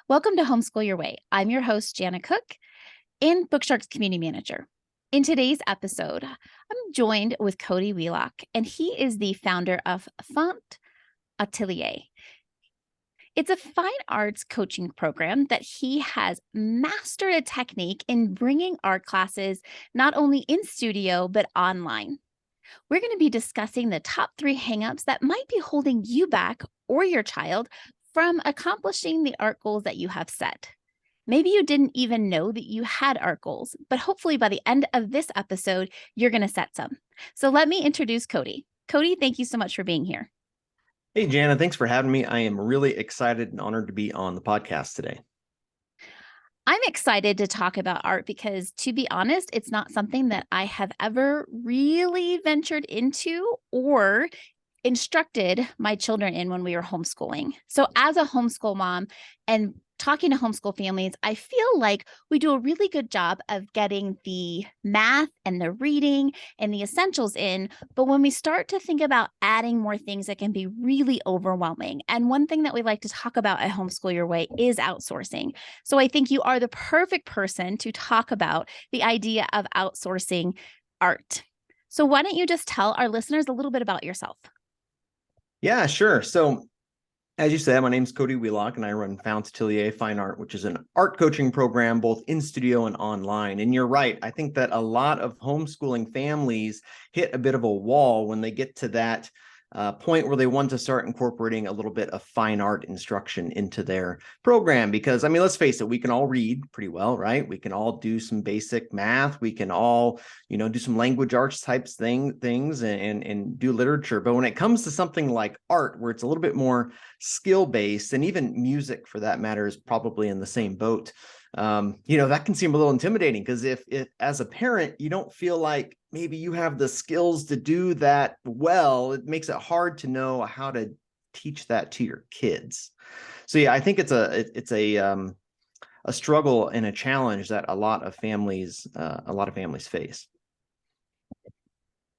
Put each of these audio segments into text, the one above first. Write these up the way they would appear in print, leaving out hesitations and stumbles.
Welcome to Homeschool Your Way. I'm your host, Janna Koch, and BookShark's community manager. In today's episode, I'm joined with Cody Wheelock, and he is the founder of Fount Atelier. It's a fine arts coaching program that he has mastered a technique in bringing art classes not only in studio, but online. We're going to be discussing the top 3 hangups that might be holding you back or your child from accomplishing the art goals that you have set. Maybe you didn't even know that you had art goals, but hopefully by the end of this episode, you're going to set some. So let me introduce Cody. Cody, thank you so much for being here. Hey, Janna, thanks for having me. I am really excited and honored to be on the podcast today. I'm excited to talk about art because, to be honest, it's not something that I have ever really ventured into or instructed my children in when we were homeschooling. So as a homeschool mom and talking to homeschool families, I feel like we do a really good job of getting the math and the reading and the essentials in. But when we start to think about adding more things, it can be really overwhelming. And one thing that we like to talk about at Homeschool Your Way is outsourcing. So I think you are the perfect person to talk about the idea of outsourcing art. So why don't you just tell our listeners a little bit about yourself? Yeah, sure. So, as you said, my name is Cody Wheelock, and I run Fount Atelier Fine Art, which is an art coaching program both in studio and online. And you're right. I think that a lot of homeschooling families hit a bit of a wall when they get to that point where they want to start incorporating a little bit of fine art instruction into their program. Because, I mean, let's face it, we can all read pretty well, right? We can all do some basic math. We can all, do some language arts types things and do literature. But when it comes to something like art, where it's a little bit more skill-based, and even music for that matter is probably in the same boat, that can seem a little intimidating because if as a parent, you don't feel like maybe you have the skills to do that well, it makes it hard to know how to teach that to your kids. So yeah, I think it's a struggle and a challenge that a lot of families face.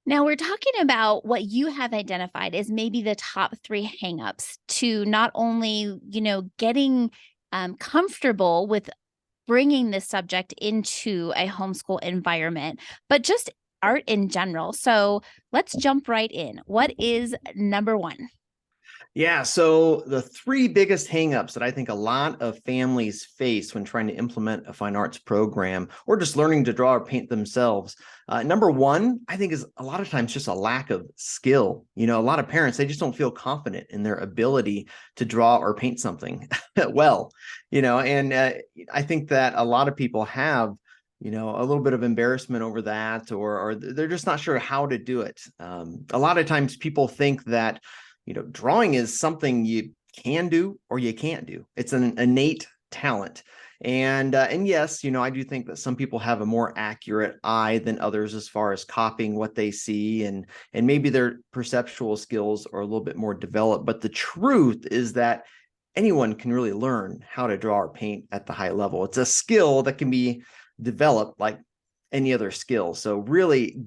Now, we're talking about what you have identified as maybe the top 3 hangups to not only, getting comfortable with bringing this subject into a homeschool environment, but just art in general. So let's jump right in. What is number 1? Yeah, so the 3 biggest hangups that I think a lot of families face when trying to implement a fine arts program or just learning to draw or paint themselves. Number 1, I think, is a lot of times just a lack of skill. A lot of parents, they just don't feel confident in their ability to draw or paint something well, and I think that a lot of people have a little bit of embarrassment over that, or they're just not sure how to do it. A lot of times people think that drawing is something you can do or you can't do. It's an innate talent. And yes, I do think that some people have a more accurate eye than others as far as copying what they see, and maybe their perceptual skills are a little bit more developed. But the truth is that anyone can really learn how to draw or paint at the high level. It's a skill that can be developed like any other skill. So really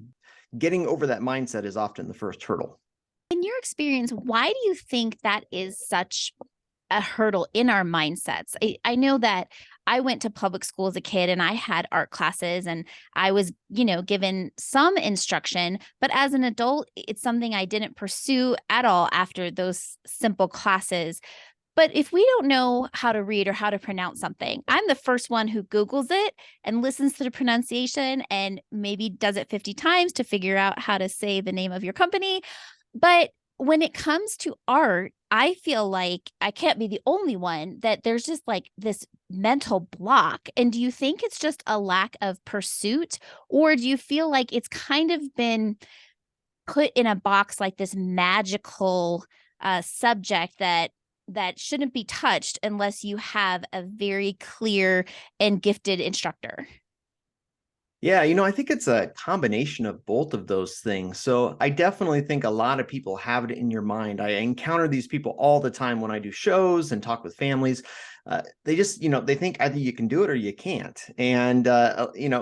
getting over that mindset is often the first hurdle. In your experience, why do you think that is such a hurdle in our mindsets? I know that I went to public school as a kid and I had art classes and I was, given some instruction, but as an adult, it's something I didn't pursue at all after those simple classes. But if we don't know how to read or how to pronounce something, I'm the first one who Googles it and listens to the pronunciation and maybe does it 50 times to figure out how to say the name of your company. But when it comes to art, I feel like I can't be the only one that there's just like this mental block. And do you think it's just a lack of pursuit, or do you feel like it's kind of been put in a box like this magical subject that shouldn't be touched unless you have a very clear and gifted instructor? Yeah, I think it's a combination of both of those things. So I definitely think a lot of people have it in your mind. I encounter these people all the time when I do shows and talk with families. they just, they think either you can do it or you can't. And,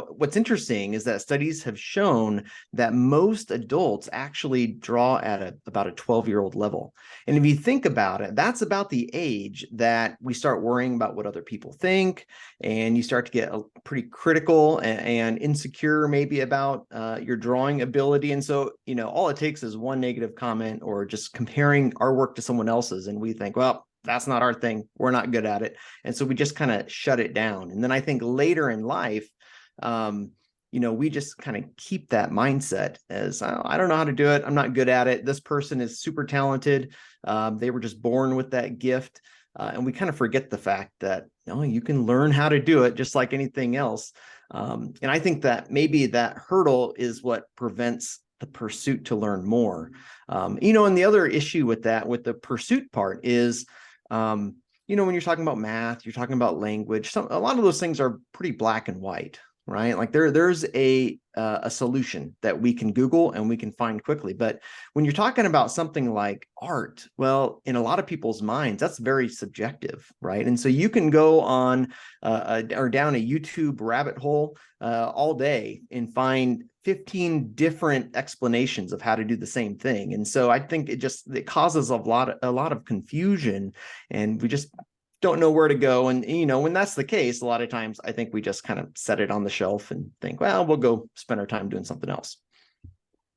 what's interesting is that studies have shown that most adults actually draw at about a 12-year-old level. And if you think about it, that's about the age that we start worrying about what other people think, and you start to get pretty critical and insecure maybe about your drawing ability. And so, all it takes is one negative comment or just comparing our work to someone else's, and we think, well, that's not our thing. We're not good at it. And so we just kind of shut it down. And then I think later in life, we just kind of keep that mindset as, oh, I don't know how to do it. I'm not good at it. This person is super talented. They were just born with that gift. And we kind of forget the fact that, you can learn how to do it just like anything else. And I think that maybe that hurdle is what prevents the pursuit to learn more. And the other issue with that, with the pursuit part is, when you're talking about math, you're talking about language, a lot of those things are pretty black and white, right? Like there's a solution that we can Google and we can find quickly. But when you're talking about something like art, well, in a lot of people's minds, that's very subjective, right? And so you can go on or down a YouTube rabbit hole all day and find 15 different explanations of how to do the same thing. And so I think it causes a lot of confusion, and we just don't know where to go. And, when that's the case, a lot of times I think we just kind of set it on the shelf and think, well, we'll go spend our time doing something else.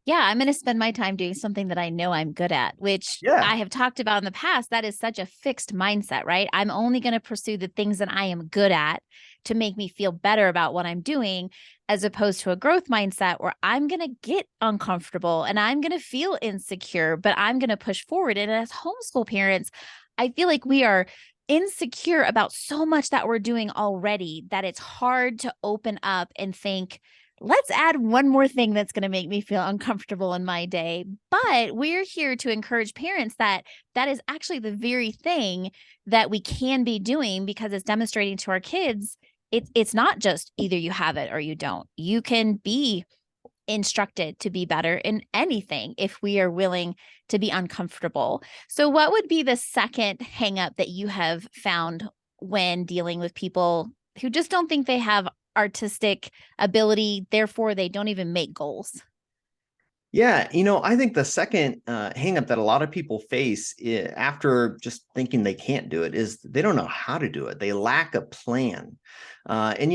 Yeah, I'm going to spend my time doing something that I know I'm good at, which I have talked about in the past. That is such a fixed mindset, right? I'm only going to pursue the things that I am good at to make me feel better about what I'm doing, as opposed to a growth mindset where I'm going to get uncomfortable and I'm going to feel insecure, but I'm going to push forward. And as homeschool parents, I feel like we are insecure about so much that we're doing already that it's hard to open up and think, let's add one more thing that's going to make me feel uncomfortable in my day. But we're here to encourage parents that is actually the very thing that we can be doing, because it's demonstrating to our kids it's not just either you have it or you don't. You can be instructed to be better in anything if we are willing to be uncomfortable. So what would be the second hang up that you have found when dealing with people who just don't think they have artistic ability, therefore they don't even make goals? Yeah, I think the second hang up that a lot of people face after just thinking they can't do it is they don't know how to do it. They lack a plan. And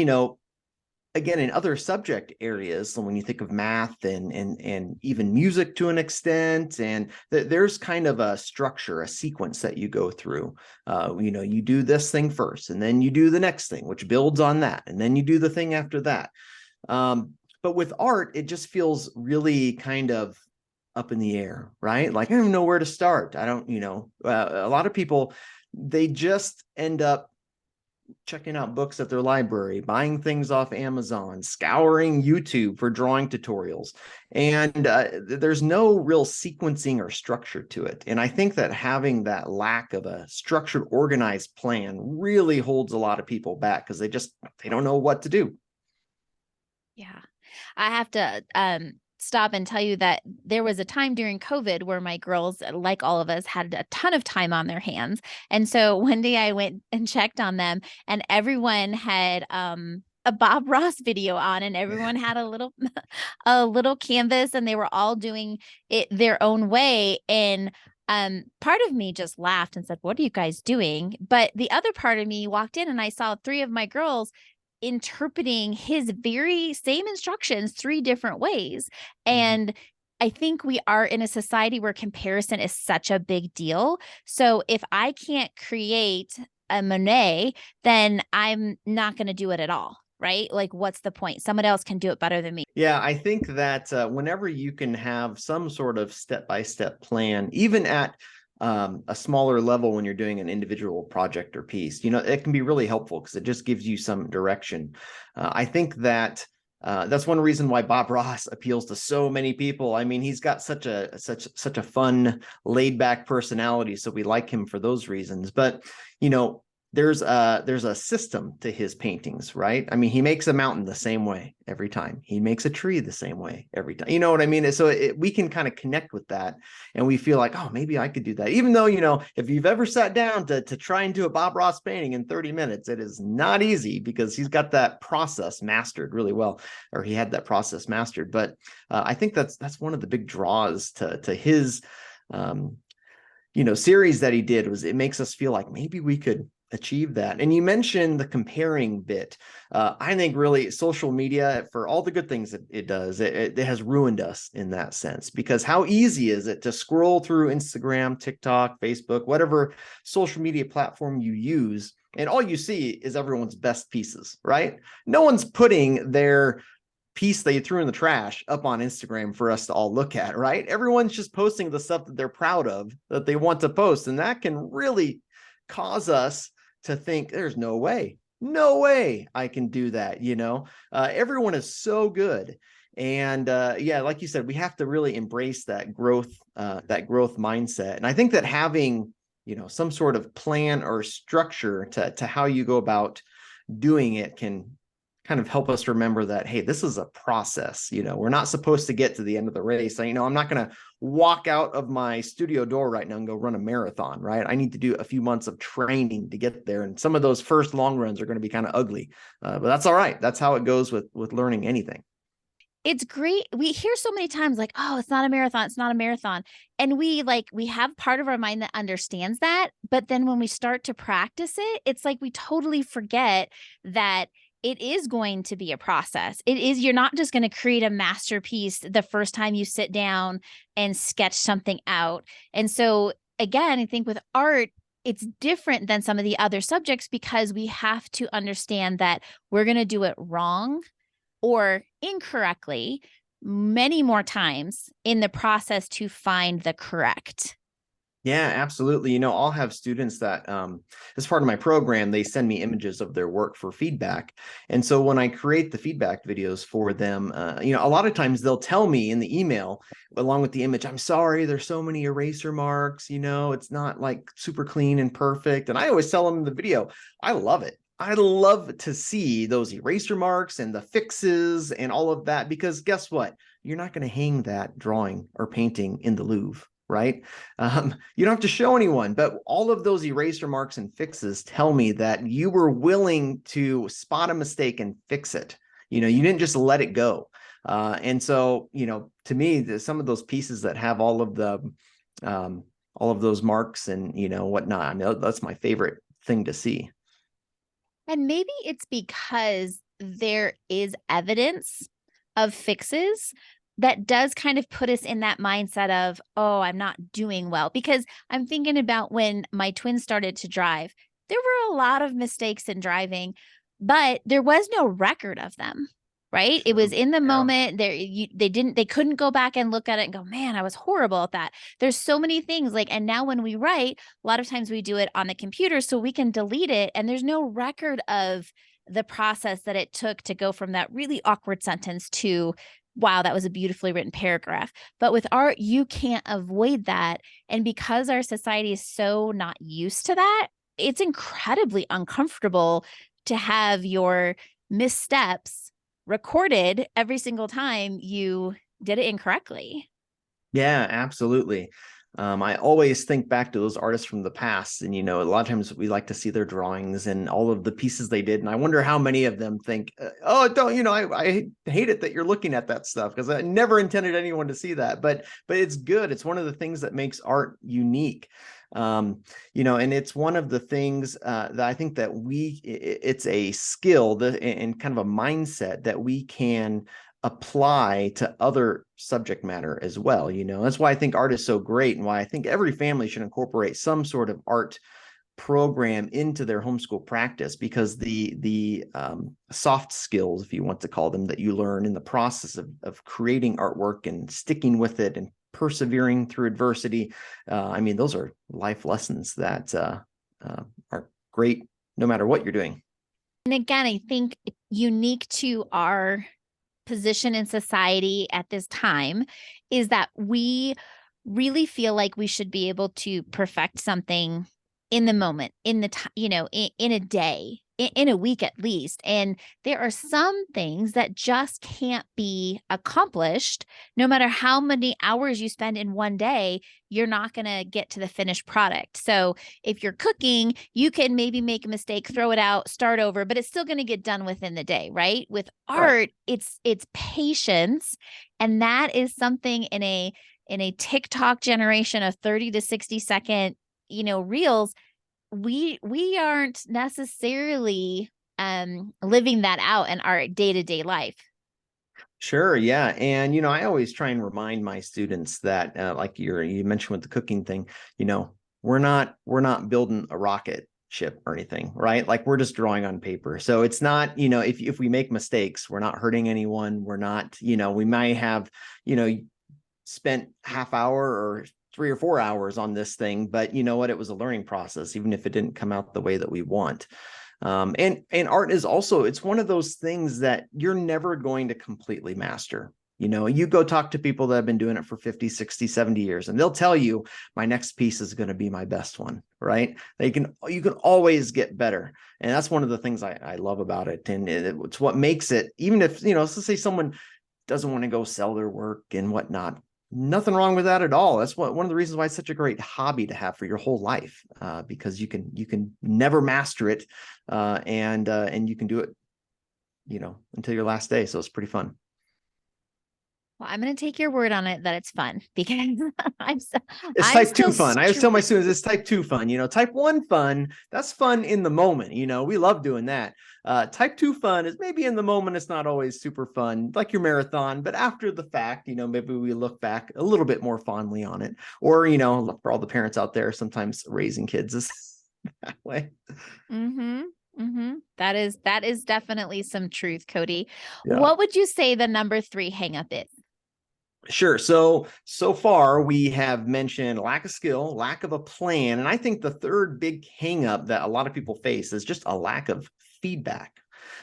again, in other subject areas, so when you think of math and even music to an extent, and there's kind of a structure, a sequence that you go through. You do this thing first, and then you do the next thing, which builds on that, and then you do the thing after that. But with art, it just feels really kind of up in the air, right? Like, I don't know where to start. I don't, a lot of people, they just end up checking out books at their library, buying things off Amazon, scouring YouTube for drawing tutorials. And there's no real sequencing or structure to it. And I think that having that lack of a structured, organized plan really holds a lot of people back, because they don't know what to do. Yeah. I have to stop and tell you that there was a time during COVID where my girls, like all of us, had a ton of time on their hands. And so one day I went and checked on them, and everyone had a Bob Ross video on, and everyone had a little a little canvas, and they were all doing it their own way. And part of me just laughed and said, "What are you guys doing?" But the other part of me walked in and I saw three of my girls interpreting his very same instructions three different ways. And I think we are in a society where comparison is such a big deal. So if I can't create a Monet, then I'm not going to do it at all. Right? Like, what's the point? Someone else can do it better than me. Yeah, I think that whenever you can have some sort of step-by-step plan, even at a smaller level, when you're doing an individual project or piece, it can be really helpful because it just gives you some direction. I think that that's one reason why Bob Ross appeals to so many people. I mean, he's got such a fun, laid back personality, so we like him for those reasons. But there's a system to his paintings, right? I mean, he makes a mountain the same way every time. He makes a tree the same way every time. You know what I mean? So we can kind of connect with that, and we feel like, oh, maybe I could do that. Even though, if you've ever sat down to try and do a Bob Ross painting in 30 minutes, it is not easy because he's got that process mastered really well, or he had that process mastered. But I think that's one of the big draws to his series that he did, was it makes us feel like maybe we could achieve that. And you mentioned the comparing bit. I think really social media, for all the good things it does, it has ruined us in that sense, because how easy is it to scroll through Instagram, TikTok, Facebook, whatever social media platform you use, and all you see is everyone's best pieces, right? No one's putting their piece they threw in the trash up on Instagram for us to all look at, right? Everyone's just posting the stuff that they're proud of, that they want to post. And that can really cause us to think, there's no way I can do that. Everyone is so good. And yeah, like you said, we have to really embrace that growth mindset. And I think that having, some sort of plan or structure to how you go about doing it can kind of help us remember that, hey, this is a process. We're not supposed to get to the end of the race. I'm not going to walk out of my studio door right now and go run a marathon, right? I need to do a few months of training to get there. And some of those first long runs are going to be kind of ugly, but that's all right. That's how it goes with learning anything. It's great. We hear so many times like, oh, it's not a marathon. It's not a marathon. And we have part of our mind that understands that. But then when we start to practice it, it's like we totally forget that it is going to be a process. You're not just going to create a masterpiece the first time you sit down and sketch something out. And so again, I think with art, it's different than some of the other subjects because we have to understand that we're going to do it wrong or incorrectly many more times in the process to find the correct. Yeah, absolutely. I'll have students that, as part of my program, they send me images of their work for feedback. And so when I create the feedback videos for them, a lot of times they'll tell me in the email, along with the image, I'm sorry, there's so many eraser marks, it's not like super clean and perfect. And I always tell them in the video, I love it. I love to see those eraser marks and the fixes and all of that, because guess what? You're not going to hang that drawing or painting in the Louvre, right? You don't have to show anyone, but all of those eraser marks and fixes tell me that you were willing to spot a mistake and fix it. You didn't just let it go. And so, to me, some of those pieces that have all of those marks and, whatnot, I mean, that's my favorite thing to see. And maybe it's because there is evidence of fixes that does kind of put us in that mindset of, oh, I'm not doing well. Because I'm thinking about when my twins started to drive, there were a lot of mistakes in driving, but there was no record of them, right? It was in the moment. They couldn't go back and look at it and go, man, I was horrible at that. There's so many things and now when we write, a lot of times we do it on the computer so we can delete it. And there's no record of the process that it took to go from that really awkward sentence to, wow, that was a beautifully written paragraph. But with art, you can't avoid that. And because our society is so not used to that, it's incredibly uncomfortable to have your missteps recorded every single time you did it incorrectly. Yeah, absolutely. I always think back to those artists from the past, and a lot of times we like to see their drawings and all of the pieces they did, and I wonder how many of them think, "Oh, don't I hate it that you're looking at that stuff because I never intended anyone to see that." But it's good. It's one of the things that makes art unique, and it's one of the things that I think that it's a skill and kind of a mindset that we can apply to other subject matter as well. That's why I think art is so great, and why I think every family should incorporate some sort of art program into their homeschool practice, because the soft skills, if you want to call them, that you learn in the process of creating artwork and sticking with it and persevering through adversity, I mean, those are life lessons that are great no matter what you're doing. And again, I think unique to our position in society at this time is that we really feel like we should be able to perfect something in the moment, in the time, in a day, in a week at least. And there are some things that just can't be accomplished. No matter how many hours you spend in one day, you're not going to get to the finished product. So if you're cooking, you can maybe make a mistake, throw it out, start over, but it's still going to get done within the day, right? With Right. art, it's patience. And that is something in a TikTok generation of 30 to 60-second, reels, we aren't necessarily living that out in our day-to-day life. Sure. Yeah. And, I always try and remind my students that, like you mentioned with the cooking thing, we're not building a rocket ship or anything, right? Like we're just drawing on paper. So it's not, if we make mistakes, we're not hurting anyone. We're not, we might have, spent half hour or 3 or 4 hours on this thing, but you know what? It was a learning process, even if it didn't come out the way that we want. And art is also, it's one of those things that you're never going to completely master. You go talk to people that have been doing it for 50, 60, 70 years, and they'll tell you my next piece is going to be my best one, right? You can always get better. And that's one of the things I love about it. And it's what makes it, even if, let's say someone doesn't want to go sell their work and whatnot. Nothing wrong with that at all. That's one of the reasons why it's such a great hobby to have for your whole life, because you can never master it, and you can do it, until your last day. So it's pretty fun. Well, I'm going to take your word on it that it's fun, because I'm It's I'm type still 2 fun. I always tell my students it's type 2 fun. Type 1 fun, that's fun in the moment. We love doing that. Type 2 fun is maybe in the moment, it's not always super fun, like your marathon, but after the fact, maybe we look back a little bit more fondly on it. Or, for all the parents out there, sometimes raising kids is that way. Mm-hmm. Mm-hmm. That is definitely some truth, Cody. Yeah. What would you say the number 3 hang up is? Sure. So far we have mentioned lack of skill, lack of a plan. And I think the third big hang up that a lot of people face is just a lack of feedback.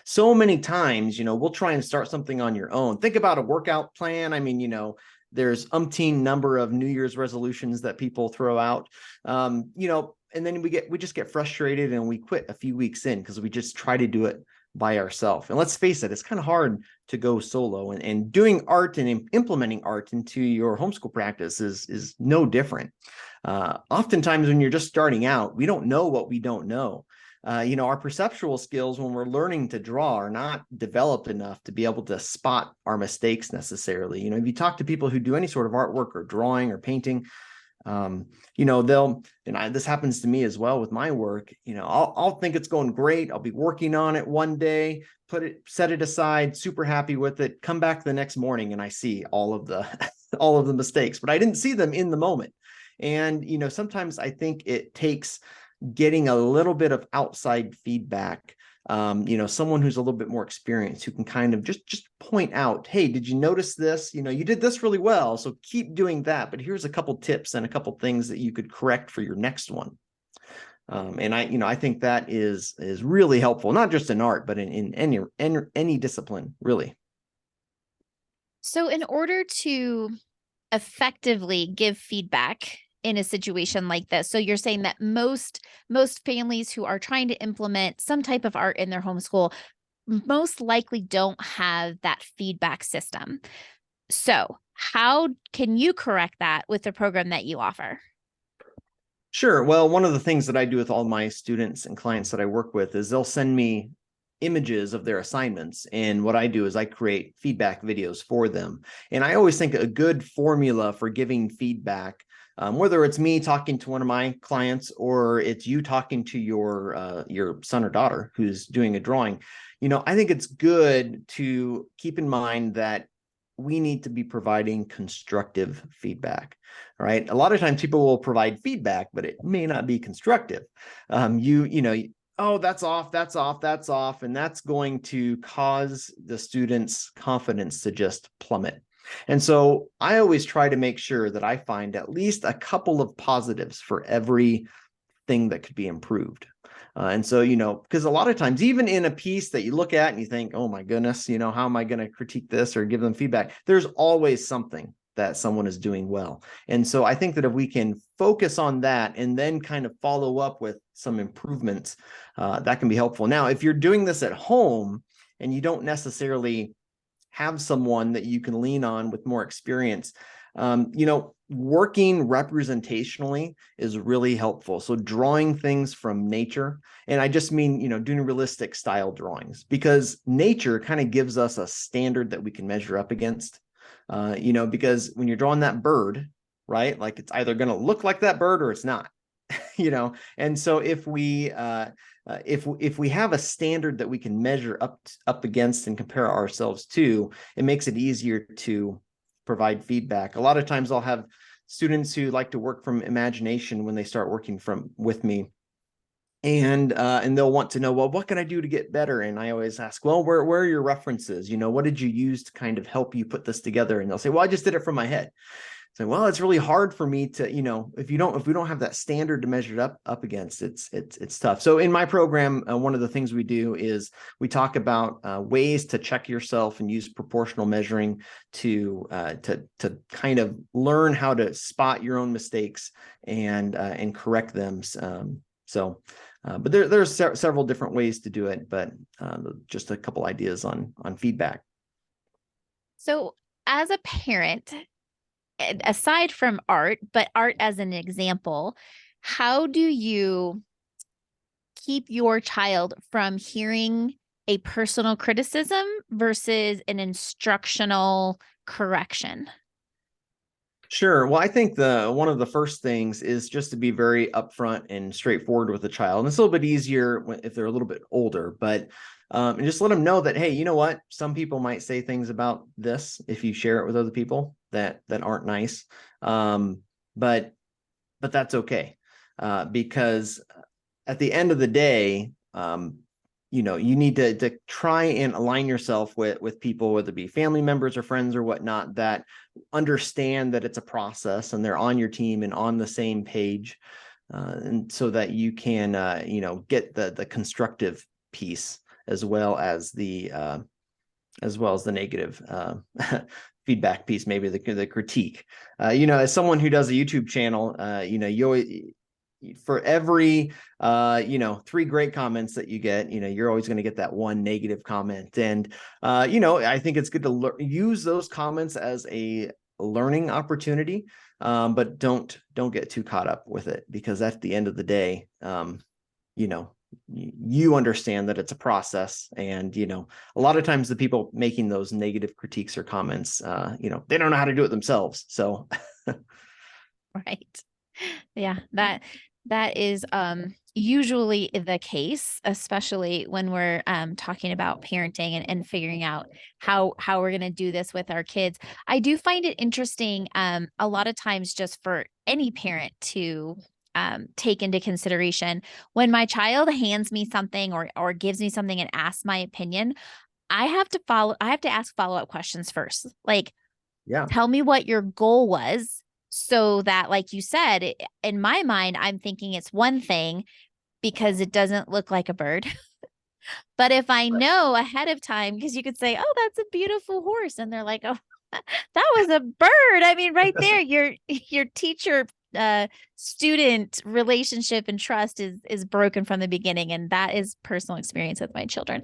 So many times, we'll try and start something on your own. Think about a workout plan. I mean, there's umpteen number of New Year's resolutions that people throw out. And then we just get frustrated and we quit a few weeks in because we just try to do it by ourselves. And let's face it, it's kind of hard to go solo, and doing art and implementing art into your homeschool practice is no different. Oftentimes when you're just starting out, we don't know what we don't know. Our perceptual skills when we're learning to draw are not developed enough to be able to spot our mistakes necessarily. If you talk to people who do any sort of artwork or drawing or painting, this happens to me as well with my work. I'll think it's going great. I'll be working on it one day, set it aside, super happy with it, come back the next morning and I see all of the, all of the mistakes, but I didn't see them in the moment. And, sometimes I think it takes getting a little bit of outside feedback, someone who's a little bit more experienced who can kind of just point out, hey, did you notice this? You did this really well, so keep doing that, but here's a couple tips and a couple things that you could correct for your next one. And I think that is really helpful, not just in art, but in any discipline, really. So in order to effectively give feedback in a situation like this, so you're saying that most families who are trying to implement some type of art in their homeschool most likely don't have that feedback system. So how can you correct that with the program that you offer? Sure. Well, one of the things that I do with all my students and clients that I work with is they'll send me images of their assignments. And what I do is I create feedback videos for them. And I always think a good formula for giving feedback, whether it's me talking to one of my clients or it's you talking to your son or daughter who's doing a drawing, I think it's good to keep in mind that we need to be providing constructive feedback. All right. A lot of times people will provide feedback, but it may not be constructive. Oh, that's off, that's off, that's off. And that's going to cause the student's confidence to just plummet. And so I always try to make sure that I find at least a couple of positives for every thing that could be improved. And so, because a lot of times, even in a piece that you look at and you think, oh my goodness, how am I going to critique this or give them feedback? There's always something that someone is doing well. And so I think that if we can focus on that and then kind of follow up with some improvements, that can be helpful. Now, if you're doing this at home and you don't necessarily have someone that you can lean on with more experience, working representationally is really helpful. So drawing things from nature, and I just mean, doing realistic style drawings, because nature kind of gives us a standard that we can measure up against. Because when you're drawing that bird, right, like it's either going to look like that bird or it's not. And so if we have a standard that we can measure up against and compare ourselves to, it makes it easier to provide feedback. A lot of times I'll have students who like to work from imagination when they start working with me. And they'll want to know, well, what can I do to get better? And I always ask, well, where are your references? What did you use to kind of help you put this together? And they'll say, well, I just did it from my head. So, well, it's really hard for me to, if we don't have that standard to measure it up against, it's tough. So in my program, one of the things we do is we talk about ways to check yourself and use proportional measuring to kind of learn how to spot your own mistakes and correct them. But there's several different ways to do it, but just a couple ideas on feedback. So as a parent, aside from art, but art as an example, how do you keep your child from hearing a personal criticism versus an instructional correction? Sure. Well, I think one of the first things is just to be very upfront and straightforward with the child. And it's a little bit easier if they're a little bit older, but and just let them know that, hey, you know what? Some people might say things about this if you share it with other people that aren't nice. But that's okay. Because at the end of the day, you need to try and align yourself with people, whether it be family members or friends or whatnot, that understand that it's a process and they're on your team and on the same page. And so that you can, get the constructive piece as well as the negative feedback piece, maybe the critique. As someone who does a YouTube channel, you always, for every 3 great comments that you get, you're always going to get that one negative comment. And I think it's good to use those comments as a learning opportunity, but don't get too caught up with it, because at the end of the day, you understand that it's a process. And a lot of times the people making those negative critiques or comments, they don't know how to do it themselves. So Right. Yeah, that is usually the case, especially when we're talking about parenting and figuring out how we're going to do this with our kids. I do find it interesting a lot of times, just for any parent to take into consideration, when my child hands me something or gives me something and asks my opinion, I have to ask follow-up questions first. Like, yeah, tell me what your goal was, so that, like you said, in my mind, I'm thinking it's one thing because it doesn't look like a bird. But if I know ahead of time, because you could say, oh, that's a beautiful horse. And they're like, oh, that was a bird. I mean, right there, your teacher student relationship and trust is broken from the beginning. And that is personal experience with my children.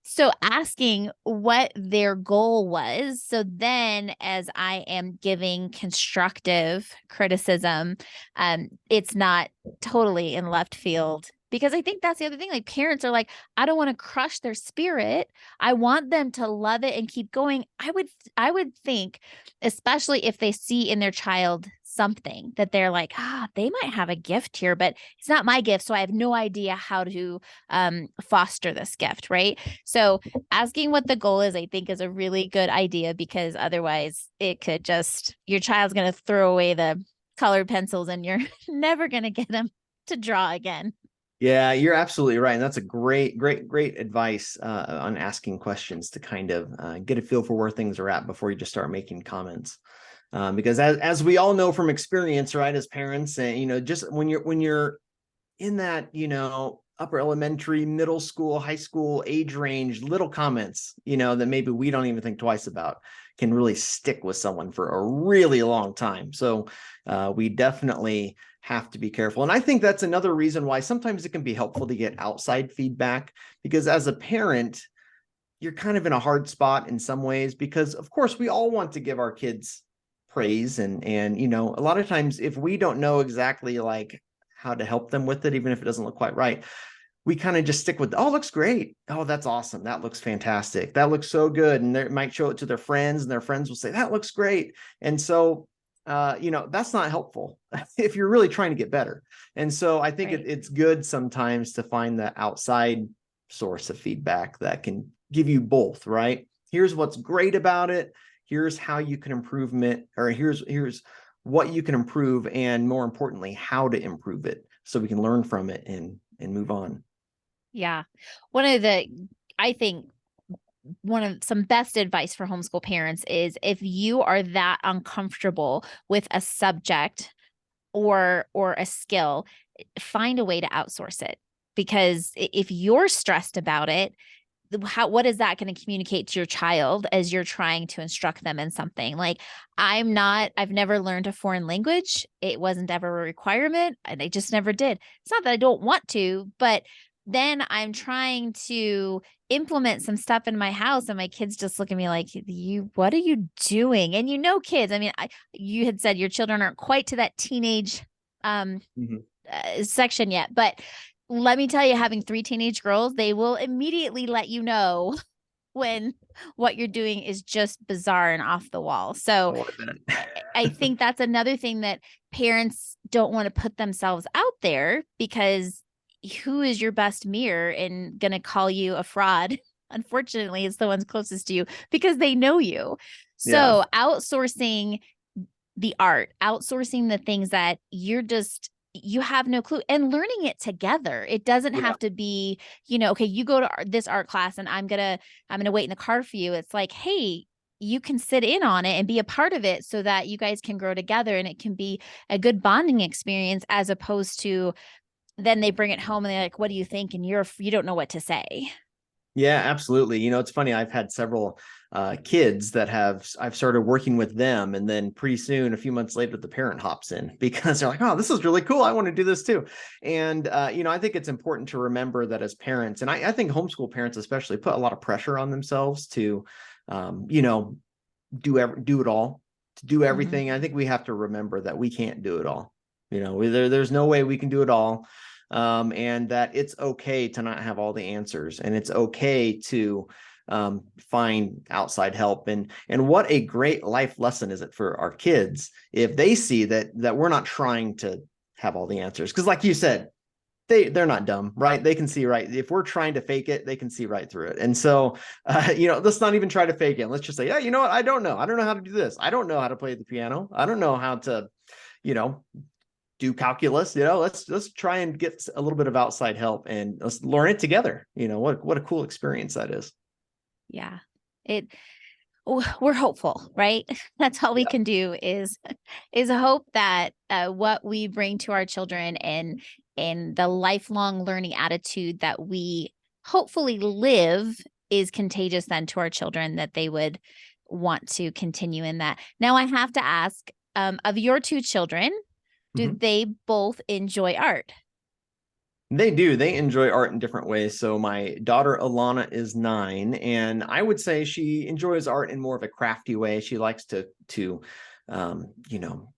So asking what their goal was. So then as I am giving constructive criticism, it's not totally in left field. Because I think that's the other thing. Like, parents are like, I don't want to crush their spirit. I want them to love it and keep going. I would think, especially if they see in their child something that they're like, they might have a gift here, but it's not my gift. So I have no idea how to foster this gift. Right. So asking what the goal is, I think, is a really good idea, because otherwise it could just, your child's going to throw away the colored pencils and you're never going to get them to draw again. Yeah, you're absolutely right. And that's a great advice on asking questions to kind of get a feel for where things are at before you just start making comments. Because as we all know from experience, right, as parents, and just when you're in that, upper elementary, middle school, high school age range, little comments, that maybe we don't even think twice about can really stick with someone for a really long time. So we definitely have to be careful. And I think that's another reason why sometimes it can be helpful to get outside feedback, because as a parent, you're kind of in a hard spot in some ways, because of course we all want to give our kids praise, and a lot of times if we don't know exactly like how to help them with it, even if it doesn't look quite right, we kind of just stick with, oh, looks great. Oh, that's awesome. That looks fantastic. That looks so good. And they might show it to their friends, and their friends will say, that looks great. And so, that's not helpful if you're really trying to get better. And so I think it's good sometimes to find that outside source of feedback that can give you both, right? Here's what's great about it. Here's how you can improve it, or here's what you can improve, and more importantly, how to improve it, so we can learn from it and move on. Yeah. I think one of some best advice for homeschool parents is, if you are that uncomfortable with a subject or a skill, find a way to outsource it. Because if you're stressed about it, what is that going to communicate to your child as you're trying to instruct them in something? Like, I've never learned a foreign language. It wasn't ever a requirement, and I just never did. It's not that I don't want to, but then I'm trying to implement some stuff in my house, and my kids just look at me like, what are you doing? And kids, I mean, you had said your children aren't quite to that teenage section yet, but let me tell you, having 3 teenage girls, they will immediately let you know when what you're doing is just bizarre and off the wall. So I think that's another thing that parents don't want to put themselves out there, because who is your best mirror and going to call you a fraud? Unfortunately, it's the ones closest to you, because they know you. So outsourcing the art, outsourcing the things that you have no clue, and learning it together. It doesn't have to be, okay, you go to this art class and I'm going to wait in the car for you. It's like, hey, you can sit in on it and be a part of it, so that you guys can grow together, and it can be a good bonding experience, as opposed to then they bring it home and they're like, what do you think? And you don't know what to say. Yeah, absolutely. It's funny. I've had several kids that I've started working with them, and then pretty soon, a few months later, the parent hops in because they're like, oh, this is really cool. I want to do this too. And, I think it's important to remember that as parents, and I think homeschool parents especially, put a lot of pressure on themselves to, do it all, to do everything. I think we have to remember that we can't do it all. There's no way we can do it all. And that it's okay to not have all the answers, and it's okay to find outside help. And what a great life lesson is it for our kids if they see that we're not trying to have all the answers, because like you said, they're not dumb, right? They can see right. If we're trying to fake it, they can see right through it. And so, let's not even try to fake it. Let's just say, yeah, you know what? I don't know how to do this. I don't know how to play the piano. I don't know how to, do calculus. Let's try and get a little bit of outside help, and let's learn it together. What a cool experience that is. Yeah. We're hopeful, right? That's all we can do is hope that what we bring to our children, and the lifelong learning attitude that we hopefully live, is contagious then to our children, that they would want to continue in that. Now, I have to ask, of your 2 children, do they both enjoy art? They do. They enjoy art in different ways. So my daughter Alana is 9, and I would say she enjoys art in more of a crafty way. She likes to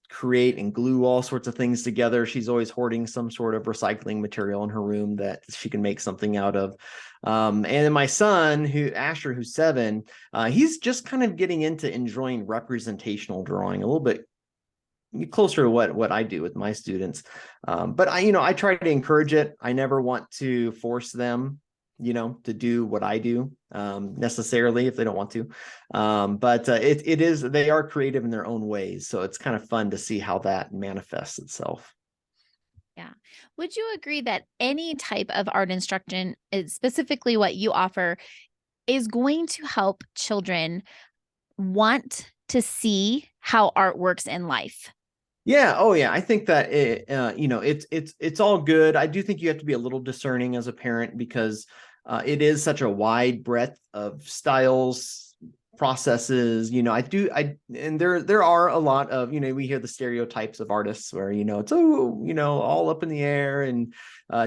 create and glue all sorts of things together. She's always hoarding some sort of recycling material in her room that she can make something out of. And then my son, Asher, who's 7, he's just kind of getting into enjoying representational drawing a little bit closer to what I do with my students. But I try to encourage it. I never want to force them, to do what I do necessarily if they don't want to. But they are creative in their own ways. So it's kind of fun to see how that manifests itself. Yeah. Would you agree that any type of art instruction, specifically what you offer, is going to help children want to see how art works in life? Yeah. Oh, yeah. I think that it's all good. I do think you have to be a little discerning as a parent because it is such a wide breadth of styles, processes. And there are a lot of we hear the stereotypes of artists where it's all up in the air and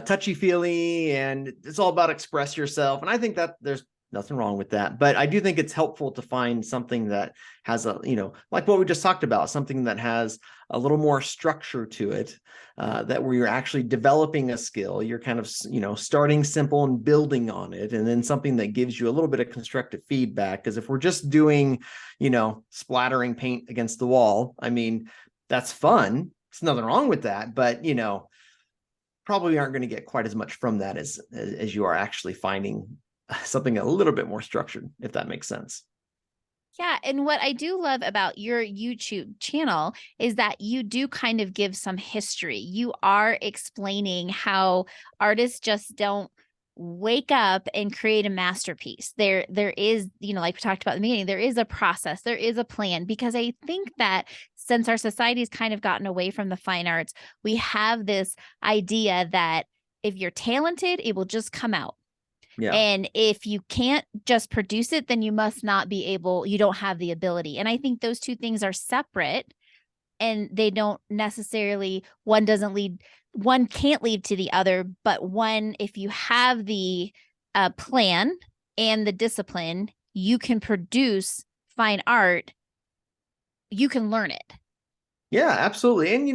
touchy feely, and it's all about express yourself. And I think that there's nothing wrong with that, but I do think it's helpful to find something that has like what we just talked about, something that has a little more structure to it, that where you're actually developing a skill, you're kind of starting simple and building on it, and then something that gives you a little bit of constructive feedback. Because if we're just doing splattering paint against the wall, I mean, that's fun, there's nothing wrong with that, but probably aren't going to get quite as much from that as you are actually finding something a little bit more structured, if that makes sense. Yeah. And what I do love about your YouTube channel is that you do kind of give some history. You are explaining how artists just don't wake up and create a masterpiece. There is, like we talked about in the beginning, there is a process, there is a plan, because I think that since our society has kind of gotten away from the fine arts, we have this idea that if you're talented, it will just come out. Yeah. And if you can't just produce it, then you must not be able, you don't have the ability. And I think those two things are separate, and they don't necessarily, one can't lead to the other, but one, if you have the plan and the discipline, you can produce fine art, you can learn it. Yeah, absolutely. And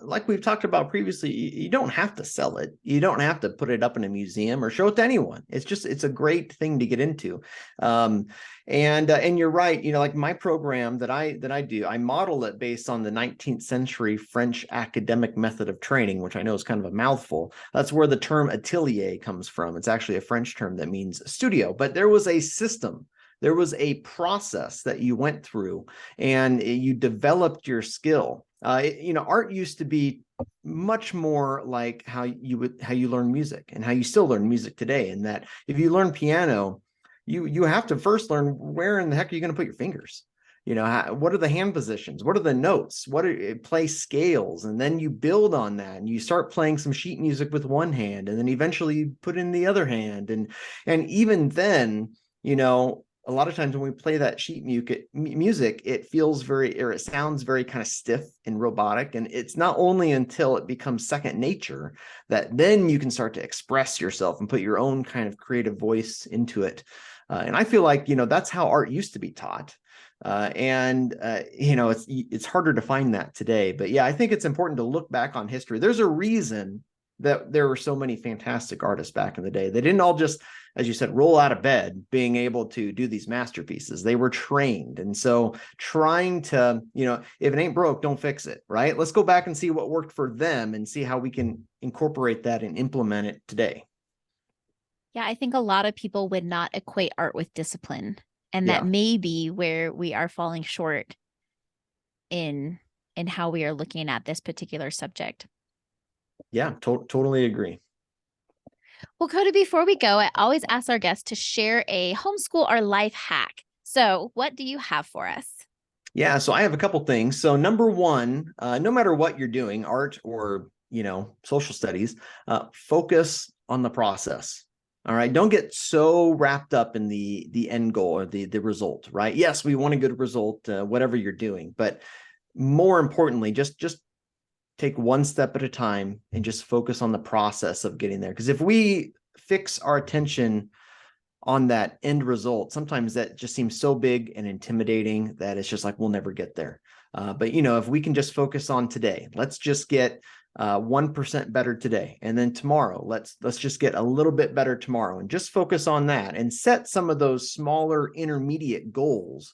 like we've talked about previously, you don't have to sell it. You don't have to put it up in a museum or show it to anyone. It's a great thing to get into. And you're right. Like my program that I do, I model it based on the 19th century French academic method of training, which I know is kind of a mouthful. That's where the term atelier comes from. It's actually a French term that means studio, but there was a system. There was a process that you went through, and you developed your skill. Art used to be much more like how you learn music and how you still learn music today. And that if you learn piano, you have to first learn where in the heck are you going to put your fingers. What are the hand positions? What are the notes? Play scales, and then you build on that, and you start playing some sheet music with one hand, and then eventually you put in the other hand, and even then, a lot of times when we play that sheet music, it it sounds very kind of stiff and robotic. And it's not only until it becomes second nature that then you can start to express yourself and put your own kind of creative voice into it. And I feel like, that's how art used to be taught. It's harder to find that today. But yeah, I think it's important to look back on history. There's a reason that there were so many fantastic artists back in the day. They didn't all just, as you said, roll out of bed being able to do these masterpieces. They were trained. And so trying to, if it ain't broke, don't fix it, right? Let's go back and see what worked for them and see how we can incorporate that and implement it today. Yeah, I think a lot of people would not equate art with discipline, and that Yeah. may be where we are falling short in how we are looking at this particular subject. Yeah, totally agree. Well, Cody, before we go, I always ask our guests to share a homeschool or life hack. So, what do you have for us? Yeah, so I have a couple things. So number one, no matter what you're doing, art or social studies, focus on the process. All right, don't get so wrapped up in the end goal or the result. Right? Yes, we want a good result, whatever you're doing, but more importantly, just take one step at a time and just focus on the process of getting there. Because if we fix our attention on that end result, sometimes that just seems so big and intimidating that it's just like we'll never get there. But if we can just focus on today, let's just get 1% better today, and then tomorrow let's just get a little bit better tomorrow, and just focus on that and set some of those smaller intermediate goals.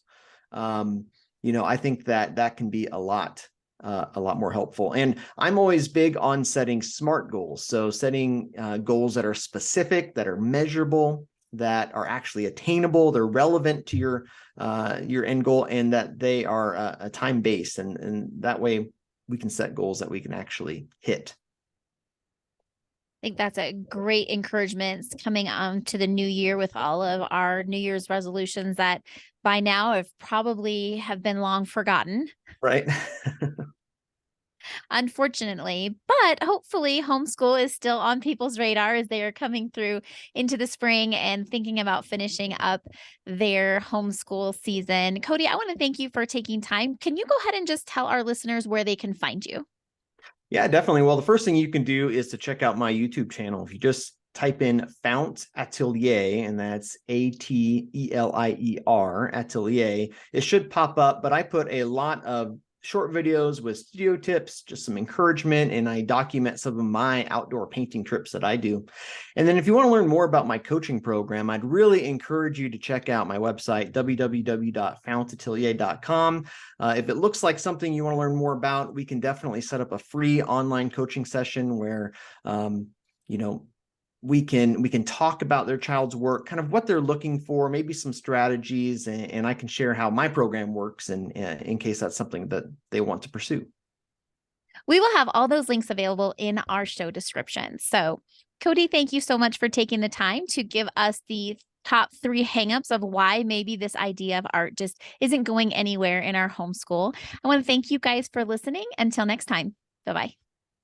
I think that can be a lot more helpful. And I'm always big on setting SMART goals. So setting goals that are specific, that are measurable, that are actually attainable, they're relevant to your end goal, and that they are time based, and that way we can set goals that we can actually hit. I think that's a great encouragement coming on to the new year with all of our New Year's resolutions that by now have probably been long forgotten. Right. unfortunately. But hopefully, homeschool is still on people's radar as they are coming through into the spring and thinking about finishing up their homeschool season. Cody, I want to thank you for taking time. Can you go ahead and just tell our listeners where they can find you? Yeah, definitely. Well, the first thing you can do is to check out my YouTube channel. If you just type in Fount Atelier, and that's Atelier, Atelier, it should pop up. But I put a lot of short videos with studio tips, just some encouragement, and I document some of my outdoor painting trips that I do. And then if you want to learn more about my coaching program, I'd really encourage you to check out my website, www.fountatelier.com. If it looks like something you want to learn more about, we can definitely set up a free online coaching session where, you know, we can talk about their child's work, kind of what they're looking for, maybe some strategies, and I can share how my program works and in case that's something that they want to pursue. We will have all those links available in our show description. So, Cody, thank you so much for taking the time to give us the top 3 hangups of why maybe this idea of art just isn't going anywhere in our homeschool. I want to thank you guys for listening. Until next time. Bye-bye.